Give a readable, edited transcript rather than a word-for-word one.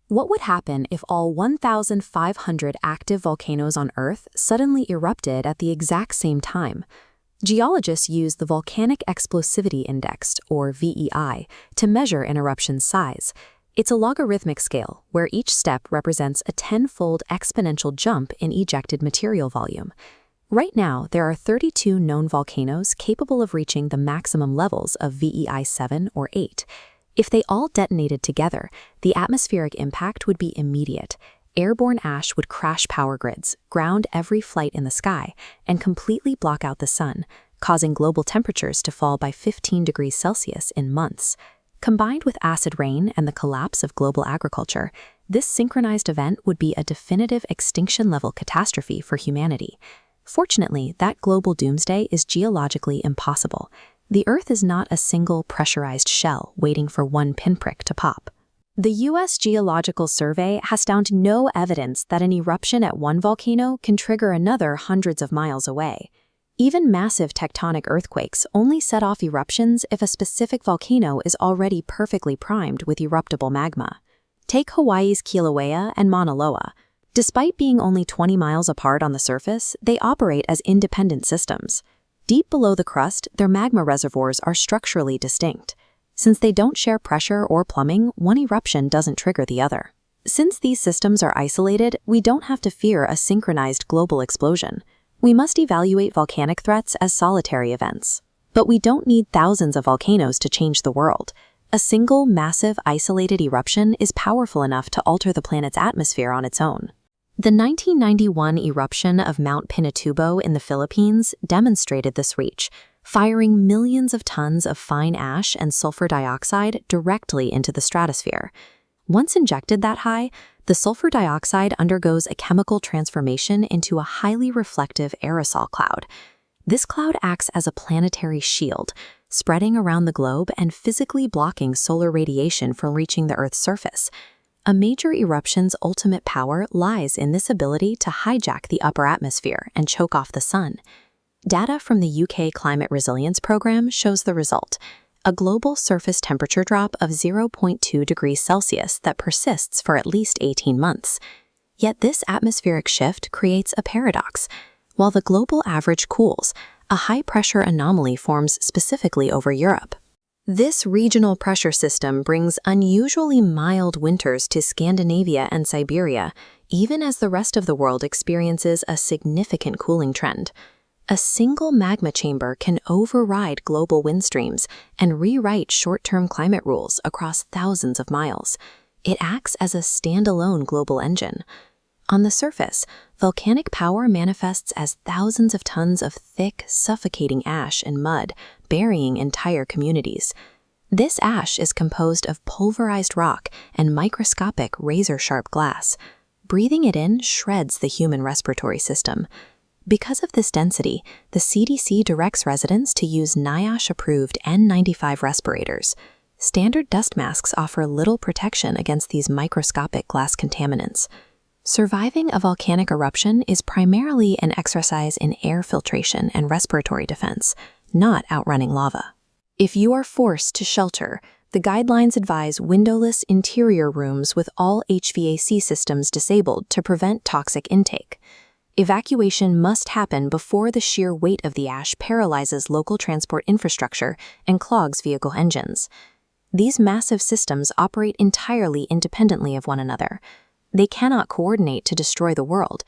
What would happen if all 1,500 active volcanoes on Earth suddenly erupted at the exact same time? Geologists use the Volcanic Explosivity Index, or VEI, to measure an eruption's size. It's a logarithmic scale where each step represents a 10-fold exponential jump in ejected material volume. Right now, there are 32 known volcanoes capable of reaching the maximum levels of VEI 7 or 8. If they all detonated together, the atmospheric impact would be immediate. Airborne ash would crash power grids, ground every flight in the sky, and completely block out the sun, causing global temperatures to fall by 15 degrees Celsius in months. Combined with acid rain and the collapse of global agriculture, this synchronized event would be a definitive extinction-level catastrophe for humanity. Fortunately, that global doomsday is geologically impossible. The Earth is not a single pressurized shell waiting for one pinprick to pop. The U.S. Geological Survey has found no evidence that an eruption at one volcano can trigger another hundreds of miles away. Even massive tectonic earthquakes only set off eruptions if a specific volcano is already perfectly primed with eruptible magma. Take Hawaii's Kilauea and Mauna Loa. Despite being only 20 miles apart on the surface, they operate as independent systems. Deep below the crust, their magma reservoirs are structurally distinct. Since they don't share pressure or plumbing, one eruption doesn't trigger the other. Since these systems are isolated, we don't have to fear a synchronized global explosion. We must evaluate volcanic threats as solitary events. But we don't need thousands of volcanoes to change the world. A single, massive, isolated eruption is powerful enough to alter the planet's atmosphere on its own. The 1991 eruption of Mount Pinatubo in the Philippines demonstrated this reach, firing millions of tons of fine ash and sulfur dioxide directly into the stratosphere. Once injected that high, the sulfur dioxide undergoes a chemical transformation into a highly reflective aerosol cloud. This cloud acts as a planetary shield, spreading around the globe and physically blocking solar radiation from reaching the Earth's surface. A major eruption's ultimate power lies in this ability to hijack the upper atmosphere and choke off the sun. Data from the UK Climate Resilience Program shows the result: a global surface temperature drop of 0.2 degrees Celsius that persists for at least 18 months. Yet this atmospheric shift creates a paradox. While the global average cools, a high-pressure anomaly forms specifically over Europe. This regional pressure system brings unusually mild winters to Scandinavia and Siberia, even as the rest of the world experiences a significant cooling trend. A single magma chamber can override global wind streams and rewrite short-term climate rules across thousands of miles. It acts as a standalone global engine. On the surface, volcanic power manifests as thousands of tons of thick, suffocating ash and mud, burying entire communities. This ash is composed of pulverized rock and microscopic razor-sharp glass. Breathing it in shreds the human respiratory system. Because of this density, the CDC directs residents to use NIOSH-approved N95 respirators. Standard dust masks offer little protection against these microscopic glass contaminants. Surviving a volcanic eruption is primarily an exercise in air filtration and respiratory defense, not outrunning lava. If you are forced to shelter, the guidelines advise windowless interior rooms with all HVAC systems disabled to prevent toxic intake. Evacuation must happen before the sheer weight of the ash paralyzes local transport infrastructure and clogs vehicle engines. These massive systems operate entirely independently of one another. They cannot coordinate to destroy the world.